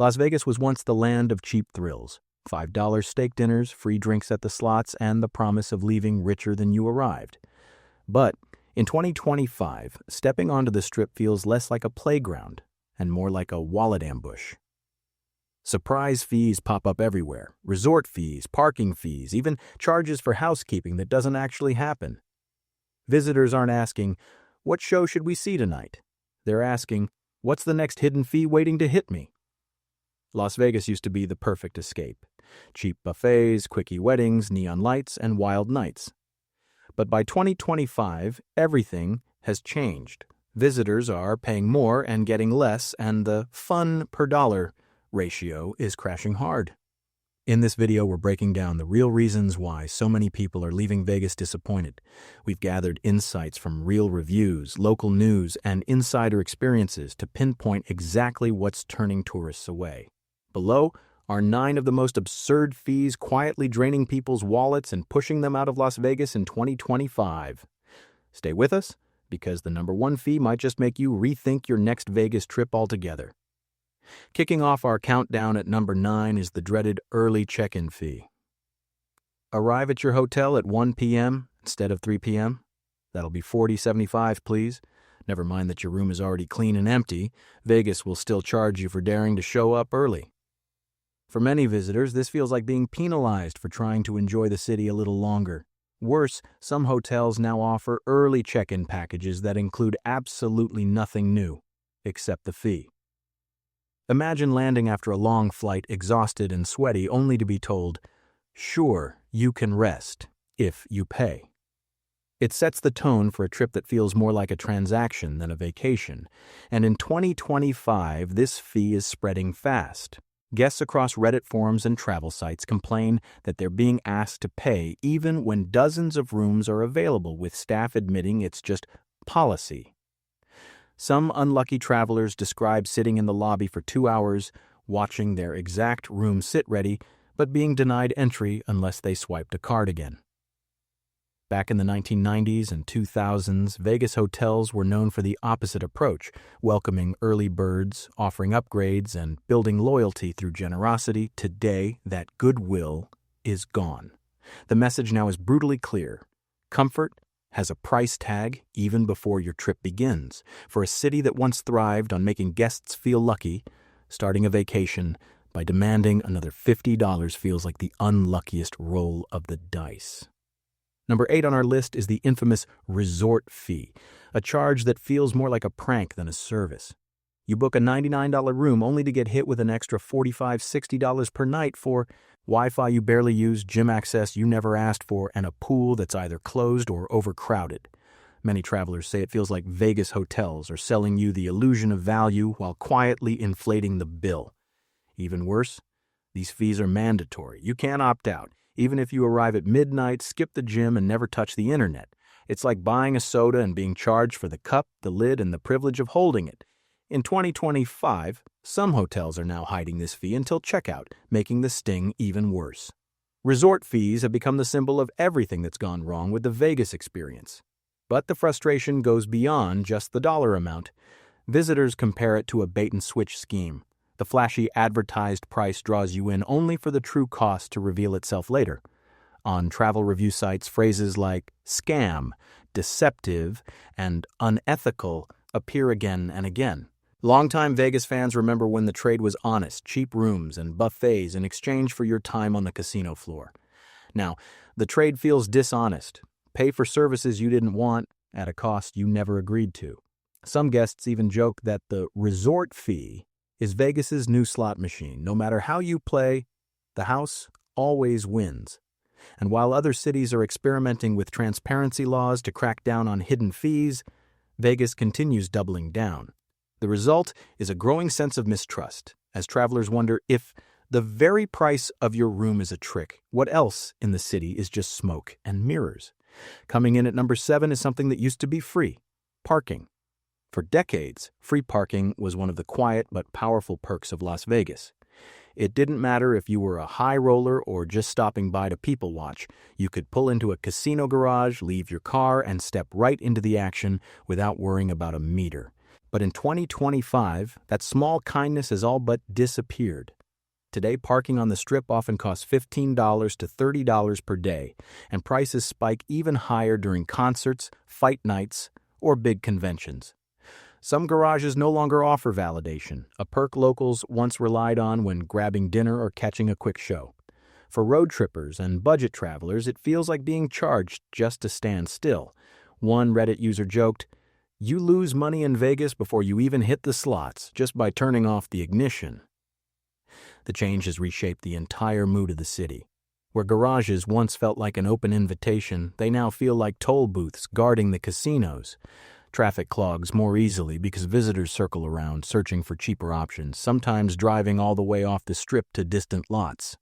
Las Vegas was once the land of cheap thrills. $5 steak dinners, free drinks at the slots, and the promise of leaving richer than you arrived. But in 2025, stepping onto the Strip feels less like a playground and more like a wallet ambush. Surprise fees pop up everywhere. Resort fees, parking fees, even charges for housekeeping that doesn't actually happen. Visitors aren't asking, "What show should we see tonight?" They're asking, "What's the next hidden fee waiting to hit me?" Las Vegas used to be the perfect escape. Cheap buffets, quickie weddings, neon lights, and wild nights. But by 2025, everything has changed. Visitors are paying more and getting less, and the fun per dollar ratio is crashing hard. In this video, we're breaking down the real reasons why so many people are leaving Vegas disappointed. We've gathered insights from real reviews, local news, and insider experiences to pinpoint exactly what's turning tourists away. Below are 9 of the most absurd fees quietly draining people's wallets and pushing them out of Las Vegas in 2025. Stay with us, because the number 1 fee might just make you rethink your next Vegas trip altogether. Kicking off our countdown at number 9 is the dreaded early check-in fee. Arrive at your hotel at 1 p.m. instead of 3 p.m. That'll be $40.75, please. Never mind that your room is already clean and empty. Vegas will still charge you for daring to show up early. For many visitors, this feels like being penalized for trying to enjoy the city a little longer. Worse, some hotels now offer early check-in packages that include absolutely nothing new, except the fee. Imagine landing after a long flight, exhausted and sweaty, only to be told, "Sure, you can rest, if you pay." It sets the tone for a trip that feels more like a transaction than a vacation, and in 2025, this fee is spreading fast. Guests across Reddit forums and travel sites complain that they're being asked to pay even when dozens of rooms are available, with staff admitting it's just policy. Some unlucky travelers describe sitting in the lobby for 2 hours, watching their exact room sit ready, but being denied entry unless they swiped a card again. Back in the 1990s and 2000s, Vegas hotels were known for the opposite approach, welcoming early birds, offering upgrades, and building loyalty through generosity. Today, that goodwill is gone. The message now is brutally clear. Comfort has a price tag even before your trip begins. For a city that once thrived on making guests feel lucky, starting a vacation by demanding another $50 feels like the unluckiest roll of the dice. Number 8 on our list is the infamous resort fee, a charge that feels more like a prank than a service. You book a $99 room only to get hit with an extra $45, $60 per night for Wi-Fi you barely use, gym access you never asked for, and a pool that's either closed or overcrowded. Many travelers say it feels like Vegas hotels are selling you the illusion of value while quietly inflating the bill. Even worse, these fees are mandatory. You can't opt out. Even if you arrive at midnight, skip the gym, and never touch the internet. It's like buying a soda and being charged for the cup, the lid, and the privilege of holding it. In 2025, some hotels are now hiding this fee until checkout, making the sting even worse. Resort fees have become the symbol of everything that's gone wrong with the Vegas experience. But the frustration goes beyond just the dollar amount. Visitors compare it to a bait-and-switch scheme. The flashy advertised price draws you in only for the true cost to reveal itself later. On travel review sites, phrases like scam, deceptive, and unethical appear again and again. Longtime Vegas fans remember when the trade was honest, cheap rooms and buffets in exchange for your time on the casino floor. Now, the trade feels dishonest. Pay for services you didn't want at a cost you never agreed to. Some guests even joke that the resort fee is Vegas's new slot machine. No matter how you play, the house always wins. And while other cities are experimenting with transparency laws to crack down on hidden fees, Vegas continues doubling down. The result is a growing sense of mistrust, as travelers wonder if the very price of your room is a trick, what else in the city is just smoke and mirrors? Coming in at number 7 is something that used to be free: parking. For decades, free parking was one of the quiet but powerful perks of Las Vegas. It didn't matter if you were a high roller or just stopping by to people watch. You could pull into a casino garage, leave your car, and step right into the action without worrying about a meter. But in 2025, that small kindness has all but disappeared. Today, parking on the Strip often costs $15 to $30 per day, and prices spike even higher during concerts, fight nights, or big conventions. Some garages no longer offer validation, a perk locals once relied on when grabbing dinner or catching a quick show. For road trippers and budget travelers, it feels like being charged just to stand still. One Reddit user joked, "You lose money in Vegas before you even hit the slots, just by turning off the ignition." The change has reshaped the entire mood of the city. Where garages once felt like an open invitation, they now feel like toll booths guarding the casinos. Traffic clogs more easily because visitors circle around searching for cheaper options, sometimes driving all the way off the Strip to distant lots.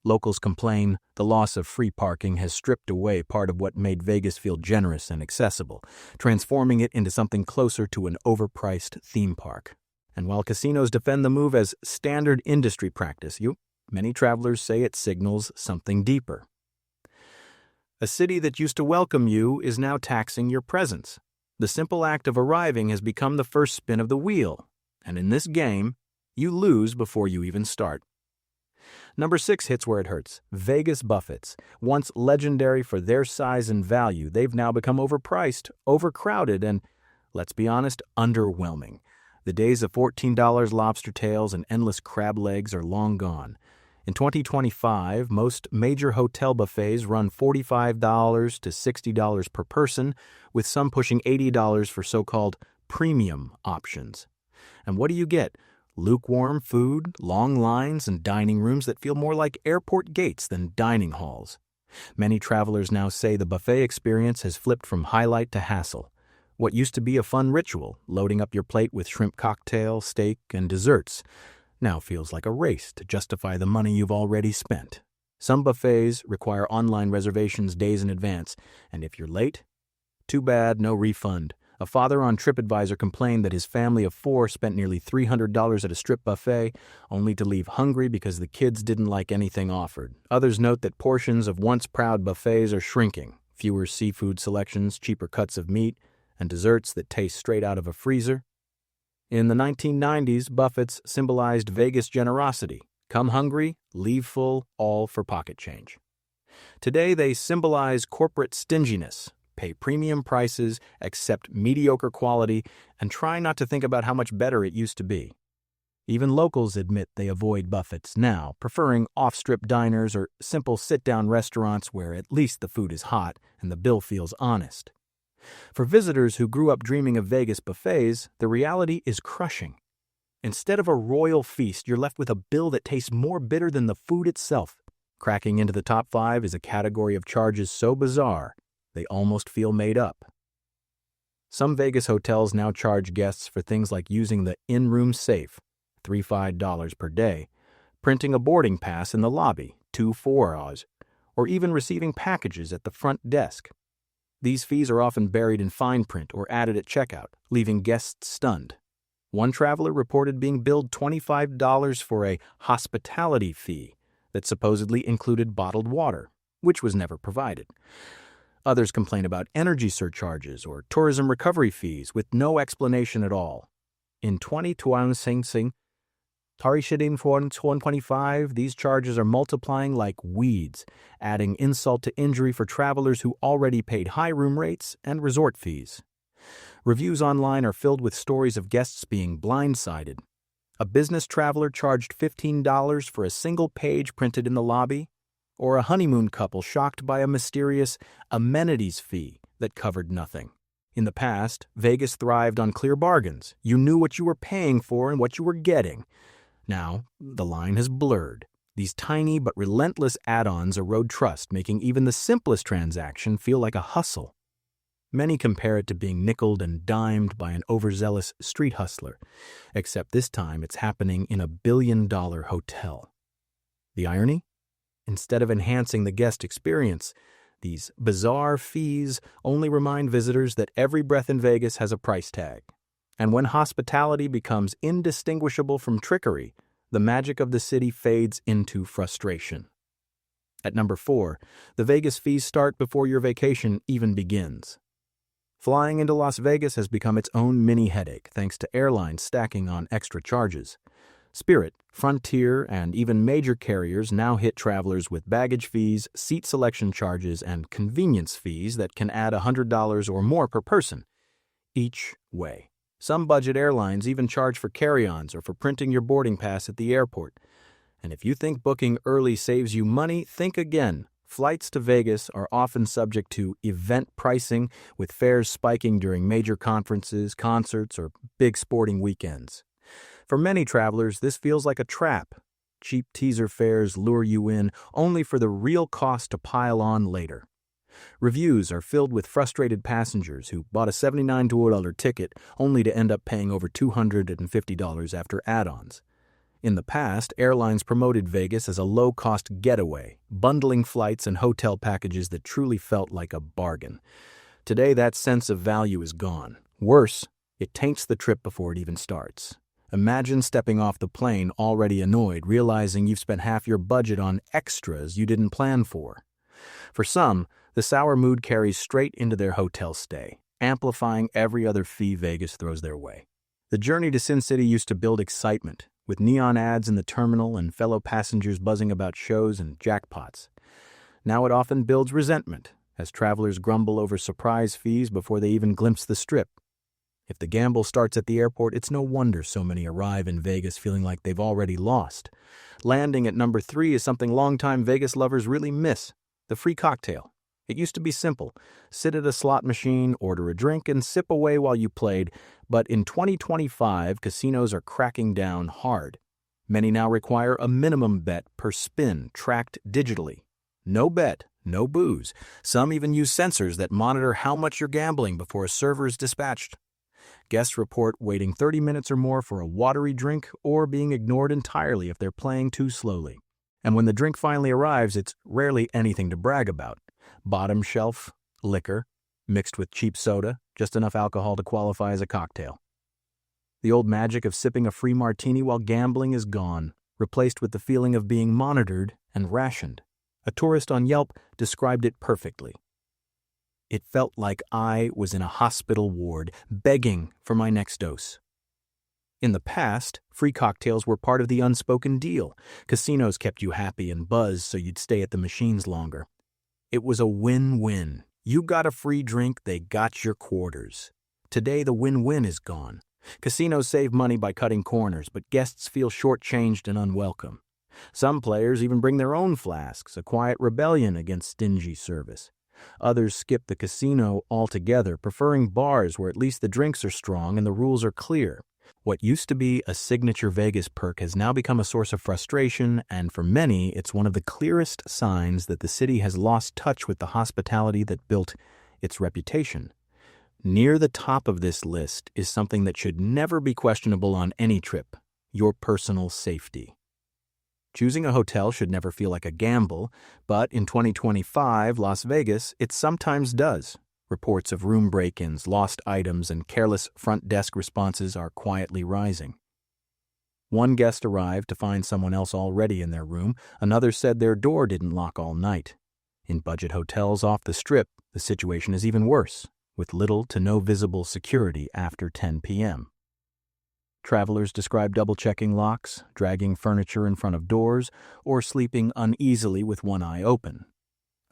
Locals complain the loss of free parking has stripped away part of what made Vegas feel generous and accessible, transforming it into something closer to an overpriced theme park. And while casinos defend the move as standard industry practice, many travelers say it signals something deeper. A city that used to welcome you is now taxing your presence. The simple act of arriving has become the first spin of the wheel, and in this game, you lose before you even start. Number 6 hits where it hurts. Vegas buffets. Once legendary for their size and value, they've now become overpriced, overcrowded, and, let's be honest, underwhelming. The days of $14 lobster tails and endless crab legs are long gone. In 2025, most major hotel buffets run $45 to $60 per person, with some pushing $80 for so-called premium options. And what do you get? Lukewarm food, long lines, and dining rooms that feel more like airport gates than dining halls. Many travelers now say the buffet experience has flipped from highlight to hassle. What used to be a fun ritual, loading up your plate with shrimp cocktail, steak, and desserts, now feels like a race to justify the money you've already spent. Some buffets require online reservations days in advance, and if you're late, too bad, no refund. A father on TripAdvisor complained that his family of 4 spent nearly $300 at a Strip buffet, only to leave hungry because the kids didn't like anything offered. Others note that portions of once proud buffets are shrinking, fewer seafood selections, cheaper cuts of meat, and desserts that taste straight out of a freezer. In the 1990s, buffets symbolized Vegas generosity. Come hungry, leave full, all for pocket change. Today, they symbolize corporate stinginess. Pay premium prices, accept mediocre quality, and try not to think about how much better it used to be. Even locals admit they avoid buffets now, preferring off-strip diners or simple sit-down restaurants where at least the food is hot and the bill feels honest. For visitors who grew up dreaming of Vegas buffets, the reality is crushing. Instead of a royal feast, you're left with a bill that tastes more bitter than the food itself. Cracking into the top 5 is a category of charges so bizarre, they almost feel made up. Some Vegas hotels now charge guests for things like using the in-room safe, $35 per day, printing a boarding pass in the lobby, $2 or even receiving packages at the front desk. These fees are often buried in fine print or added at checkout, leaving guests stunned. One traveler reported being billed $25 for a hospitality fee that supposedly included bottled water, which was never provided. Others complain about energy surcharges or tourism recovery fees with no explanation at all. In 2025, these charges are multiplying like weeds, adding insult to injury for travelers who already paid high room rates and resort fees. Reviews online are filled with stories of guests being blindsided. A business traveler charged $15 for a single page printed in the lobby, or a honeymoon couple shocked by a mysterious amenities fee that covered nothing. In the past, Vegas thrived on clear bargains. You knew what you were paying for and what you were getting. Now, the line has blurred. These tiny but relentless add-ons erode trust, making even the simplest transaction feel like a hustle. Many compare it to being nickeled and dimed by an overzealous street hustler, except this time it's happening in a billion-dollar hotel. The irony? Instead of enhancing the guest experience, these bizarre fees only remind visitors that every breath in Vegas has a price tag. And when hospitality becomes indistinguishable from trickery, the magic of the city fades into frustration. At number 4, the Vegas fees start before your vacation even begins. Flying into Las Vegas has become its own mini headache thanks to airlines stacking on extra charges. Spirit, Frontier, and even major carriers now hit travelers with baggage fees, seat selection charges, and convenience fees that can add $100 or more per person each way. Some budget airlines even charge for carry-ons or for printing your boarding pass at the airport. And if you think booking early saves you money, think again. Flights to Vegas are often subject to event pricing, with fares spiking during major conferences, concerts, or big sporting weekends. For many travelers, this feels like a trap. Cheap teaser fares lure you in, only for the real cost to pile on later. Reviews are filled with frustrated passengers who bought a $79 ticket only to end up paying over $250 after add-ons. In the past, airlines promoted Vegas as a low-cost getaway, bundling flights and hotel packages that truly felt like a bargain. Today, that sense of value is gone. Worse, it taints the trip before it even starts. Imagine stepping off the plane already annoyed, realizing you've spent half your budget on extras you didn't plan for. For some, the sour mood carries straight into their hotel stay, amplifying every other fee Vegas throws their way. The journey to Sin City used to build excitement, with neon ads in the terminal and fellow passengers buzzing about shows and jackpots. Now it often builds resentment, as travelers grumble over surprise fees before they even glimpse the Strip. If the gamble starts at the airport, it's no wonder so many arrive in Vegas feeling like they've already lost. Landing at number 3 is something longtime Vegas lovers really miss: the free cocktail. It used to be simple. Sit at a slot machine, order a drink, and sip away while you played. But in 2025, casinos are cracking down hard. Many now require a minimum bet per spin, tracked digitally. No bet, no booze. Some even use sensors that monitor how much you're gambling before a server is dispatched. Guests report waiting 30 minutes or more for a watery drink or being ignored entirely if they're playing too slowly. And when the drink finally arrives, it's rarely anything to brag about. Bottom shelf liquor, mixed with cheap soda, just enough alcohol to qualify as a cocktail. The old magic of sipping a free martini while gambling is gone, replaced with the feeling of being monitored and rationed. A tourist on Yelp described it perfectly. It felt like I was in a hospital ward, begging for my next dose. In the past, free cocktails were part of the unspoken deal. Casinos kept you happy and buzzed so you'd stay at the machines longer. It was a win-win. You got a free drink, they got your quarters. Today, the win-win is gone. Casinos save money by cutting corners, but guests feel shortchanged and unwelcome. Some players even bring their own flasks, a quiet rebellion against stingy service. Others skip the casino altogether, preferring bars where at least the drinks are strong and the rules are clear. What used to be a signature Vegas perk has now become a source of frustration, and for many, it's one of the clearest signs that the city has lost touch with the hospitality that built its reputation. Near the top of this list is something that should never be questionable on any trip: your personal safety. Choosing a hotel should never feel like a gamble, but in 2025, Las Vegas, it sometimes does. Reports of room break-ins, lost items, and careless front desk responses are quietly rising. One guest arrived to find someone else already in their room. Another said their door didn't lock all night. In budget hotels off the Strip, the situation is even worse, with little to no visible security after 10 p.m. Travelers describe double-checking locks, dragging furniture in front of doors, or sleeping uneasily with one eye open.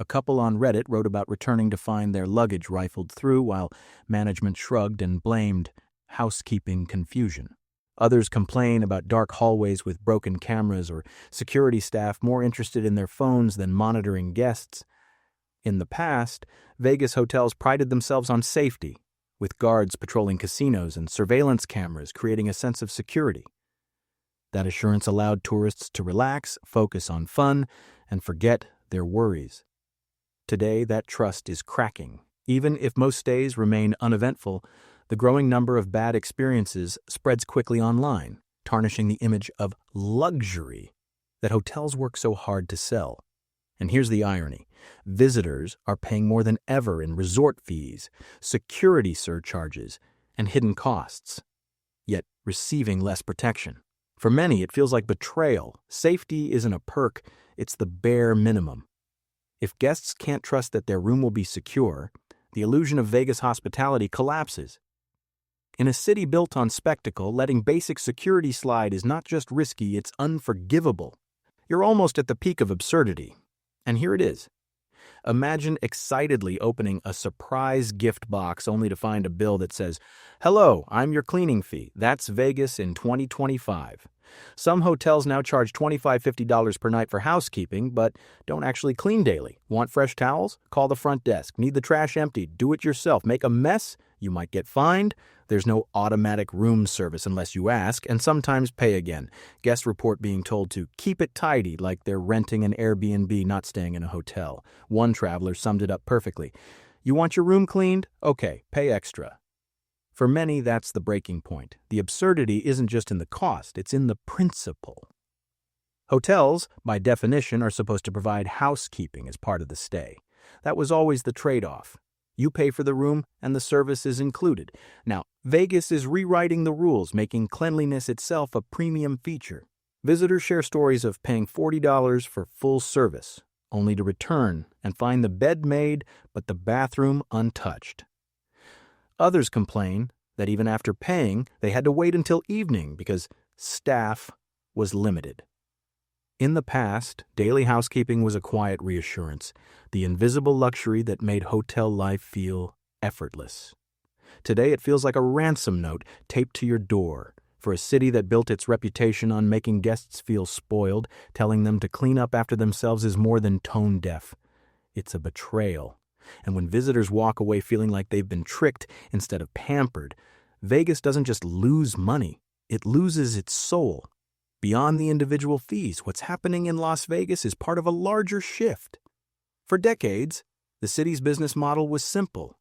A couple on Reddit wrote about returning to find their luggage rifled through, while management shrugged and blamed housekeeping confusion. Others complain about dark hallways with broken cameras or security staff more interested in their phones than monitoring guests. In the past, Vegas hotels prided themselves on safety, with guards patrolling casinos and surveillance cameras creating a sense of security. That assurance allowed tourists to relax, focus on fun, and forget their worries. Today, that trust is cracking. Even if most stays remain uneventful, the growing number of bad experiences spreads quickly online, tarnishing the image of luxury that hotels work so hard to sell. And here's the irony: visitors are paying more than ever in resort fees, security surcharges, and hidden costs, yet receiving less protection. For many, it feels like betrayal. Safety isn't a perk, it's the bare minimum. If guests can't trust that their room will be secure, the illusion of Vegas hospitality collapses. In a city built on spectacle, letting basic security slide is not just risky, it's unforgivable. You're almost at the peak of absurdity. And here it is. Imagine excitedly opening a surprise gift box only to find a bill that says, "Hello, I'm your cleaning fee. That's Vegas in 2025. Some hotels now charge $25–50 per night for housekeeping, but don't actually clean daily. Want fresh towels? Call the front desk. Need the trash emptied? Do it yourself. Make a mess? You might get fined. There's no automatic room service unless you ask, and sometimes pay again. Guests report being told to keep it tidy like they're renting an Airbnb, not staying in a hotel. One traveler summed it up perfectly. You want your room cleaned? Okay, pay extra." For many, that's the breaking point. The absurdity isn't just in the cost, it's in the principle. Hotels, by definition, are supposed to provide housekeeping as part of the stay. That was always the trade-off. You pay for the room, and the service is included. Now, Vegas is rewriting the rules, making cleanliness itself a premium feature. Visitors share stories of paying $40 for full service, only to return and find the bed made but the bathroom untouched. Others complain that even after paying, they had to wait until evening because staff was limited. In the past, daily housekeeping was a quiet reassurance, the invisible luxury that made hotel life feel effortless. Today, it feels like a ransom note taped to your door for a city that built its reputation on making guests feel spoiled. Telling them to clean up after themselves is more than tone deaf. It's a betrayal. And when visitors walk away feeling like they've been tricked instead of pampered, Vegas doesn't just lose money, it loses its soul. Beyond the individual fees, what's happening in Las Vegas is part of a larger shift. For decades, the city's business model was simple.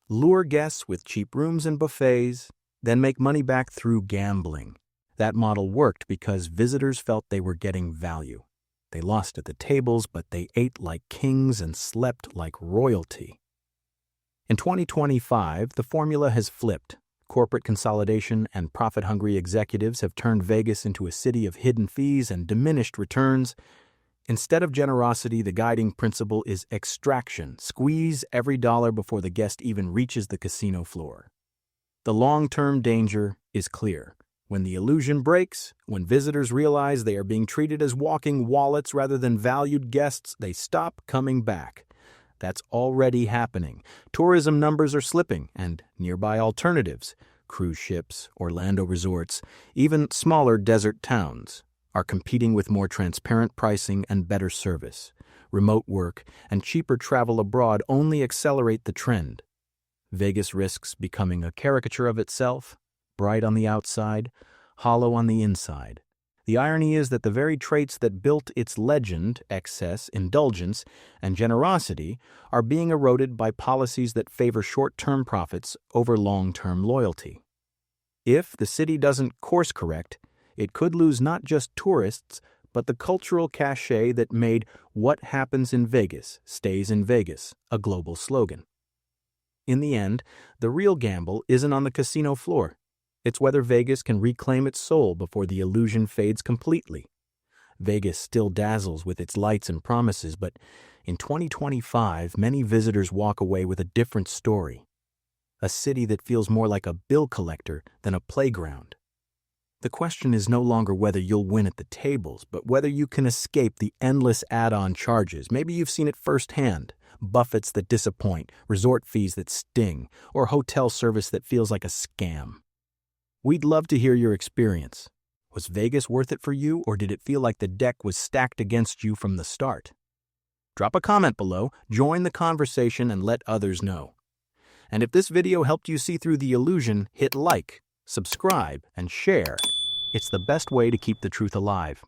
Lure guests with cheap rooms and buffets, then make money back through gambling. That model worked because visitors felt they were getting value. They lost at the tables, but they ate like kings and slept like royalty. In 2025, the formula has flipped. Corporate consolidation and profit-hungry executives have turned Vegas into a city of hidden fees and diminished returns. Instead of generosity, the guiding principle is extraction. Squeeze every dollar before the guest even reaches the casino floor. The long-term danger is clear. When the illusion breaks, when visitors realize they are being treated as walking wallets rather than valued guests, they stop coming back. That's already happening. Tourism numbers are slipping, and nearby alternatives, cruise ships, Orlando resorts, even smaller desert towns, are competing with more transparent pricing and better service. Remote work and cheaper travel abroad only accelerate the trend. Vegas risks becoming a caricature of itself, bright on the outside, hollow on the inside. The irony is that the very traits that built its legend, excess, indulgence, and generosity, are being eroded by policies that favor short-term profits over long-term loyalty. If the city doesn't course-correct, it could lose not just tourists, but the cultural cachet that made "What happens in Vegas stays in Vegas" a global slogan. In the end, the real gamble isn't on the casino floor. It's whether Vegas can reclaim its soul before the illusion fades completely. Vegas still dazzles with its lights and promises, but in 2025, many visitors walk away with a different story. A city that feels more like a bill collector than a playground. The question is no longer whether you'll win at the tables, but whether you can escape the endless add-on charges. Maybe you've seen it firsthand. Buffets that disappoint, resort fees that sting, or hotel service that feels like a scam. We'd love to hear your experience. Was Vegas worth it for you, or did it feel like the deck was stacked against you from the start? Drop a comment below, join the conversation, and let others know. And if this video helped you see through the illusion, hit like, subscribe, and share. It's the best way to keep the truth alive.